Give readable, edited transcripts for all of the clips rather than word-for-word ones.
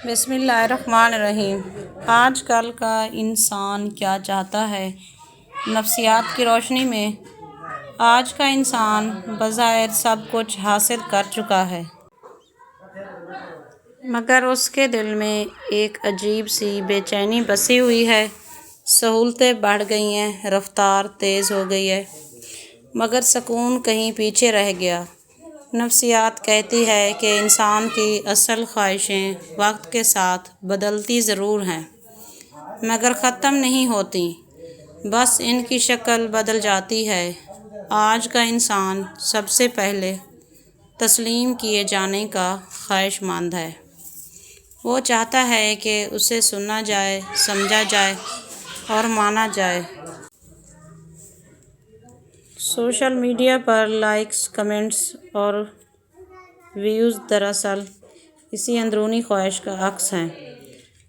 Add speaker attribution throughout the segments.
Speaker 1: بسم اللہ الرحمن الرحیم۔ آج کل کا انسان کیا چاہتا ہے؟ نفسیات کی روشنی میں آج کا انسان بظاہر سب کچھ حاصل کر چکا ہے، مگر اس کے دل میں ایک عجیب سی بے چینی بسی ہوئی ہے۔ سہولتیں بڑھ گئی ہیں، رفتار تیز ہو گئی ہے، مگر سکون کہیں پیچھے رہ گیا۔ نفسیات کہتی ہے کہ انسان کی اصل خواہشیں وقت کے ساتھ بدلتی ضرور ہیں، مگر ختم نہیں ہوتی، بس ان کی شکل بدل جاتی ہے۔ آج کا انسان سب سے پہلے تسلیم کیے جانے کا خواہش مند ہے۔ وہ چاہتا ہے کہ اسے سنا جائے، سمجھا جائے اور مانا جائے۔ سوشل میڈیا پر لائکس، کمنٹس اور ویوز دراصل اسی اندرونی خواہش کا عکس ہیں۔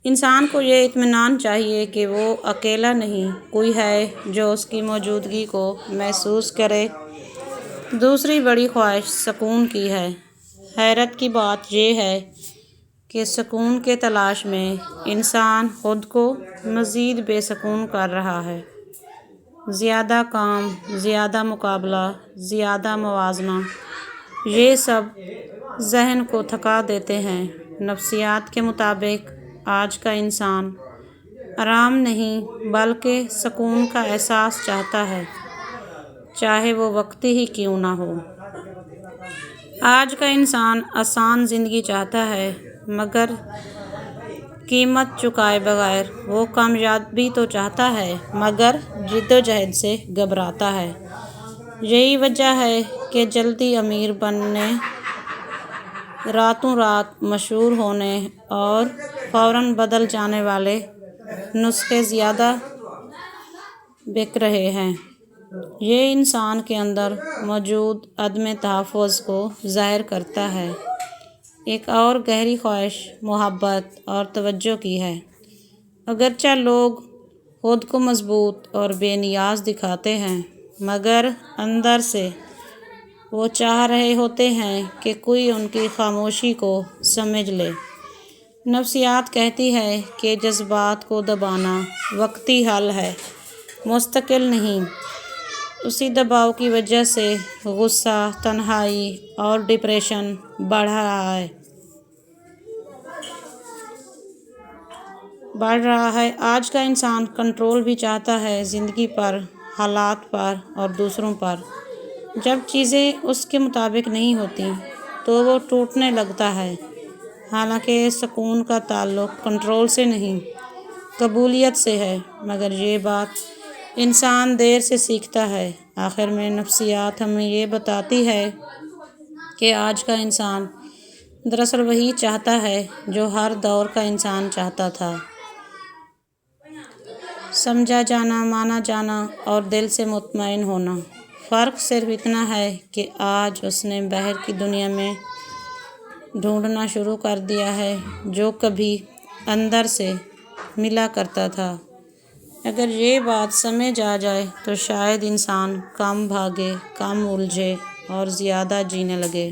Speaker 1: انسان کو یہ اطمینان چاہیے کہ وہ اکیلا نہیں، کوئی ہے جو اس کی موجودگی کو محسوس کرے۔ دوسری بڑی خواہش سکون کی ہے۔ حیرت کی بات یہ ہے کہ سکون کی تلاش میں انسان خود کو مزید بے سکون کر رہا ہے۔ زیادہ کام، زیادہ مقابلہ، زیادہ موازنہ، یہ سب ذہن کو تھکا دیتے ہیں۔ نفسیات کے مطابق آج کا انسان آرام نہیں بلکہ سکون کا احساس چاہتا ہے، چاہے وہ وقتی ہی کیوں نہ ہو۔ آج کا انسان آسان زندگی چاہتا ہے، مگر قیمت چکائے بغیر۔ وہ کامیابی تو چاہتا ہے، مگر جدوجہد سے گھبراتا ہے۔ یہی وجہ ہے کہ جلدی امیر بننے، راتوں رات مشہور ہونے اور فوراً بدل جانے والے نسخے زیادہ بک رہے ہیں۔ یہ انسان کے اندر موجود عدم تحفظ کو ظاہر کرتا ہے۔ ایک اور گہری خواہش محبت اور توجہ کی ہے۔ اگرچہ لوگ خود کو مضبوط اور بے نیاز دکھاتے ہیں، مگر اندر سے وہ چاہ رہے ہوتے ہیں کہ کوئی ان کی خاموشی کو سمجھ لے۔ نفسیات کہتی ہے کہ جذبات کو دبانا وقتی حل ہے، مستقل نہیں۔ اسی دباؤ کی وجہ سے غصہ، تنہائی اور ڈپریشن بڑھ رہا ہے۔ آج کا انسان کنٹرول بھی چاہتا ہے، زندگی پر، حالات پر اور دوسروں پر۔ جب چیزیں اس کے مطابق نہیں ہوتیں تو وہ ٹوٹنے لگتا ہے۔ حالانکہ سکون کا تعلق کنٹرول سے نہیں، قبولیت سے ہے، مگر یہ بات انسان دیر سے سیکھتا ہے۔ آخر میں نفسیات ہمیں یہ بتاتی ہے کہ آج کا انسان دراصل وہی چاہتا ہے جو ہر دور کا انسان چاہتا تھا: سمجھا جانا، مانا جانا اور دل سے مطمئن ہونا۔ فرق صرف اتنا ہے کہ آج اس نے باہر کی دنیا میں ڈھونڈنا شروع کر دیا ہے جو کبھی اندر سے ملا کرتا تھا۔ اگر یہ بات سمجھ آ جائے تو شاید انسان کم بھاگے، کم الجھے اور زیادہ جینے لگے۔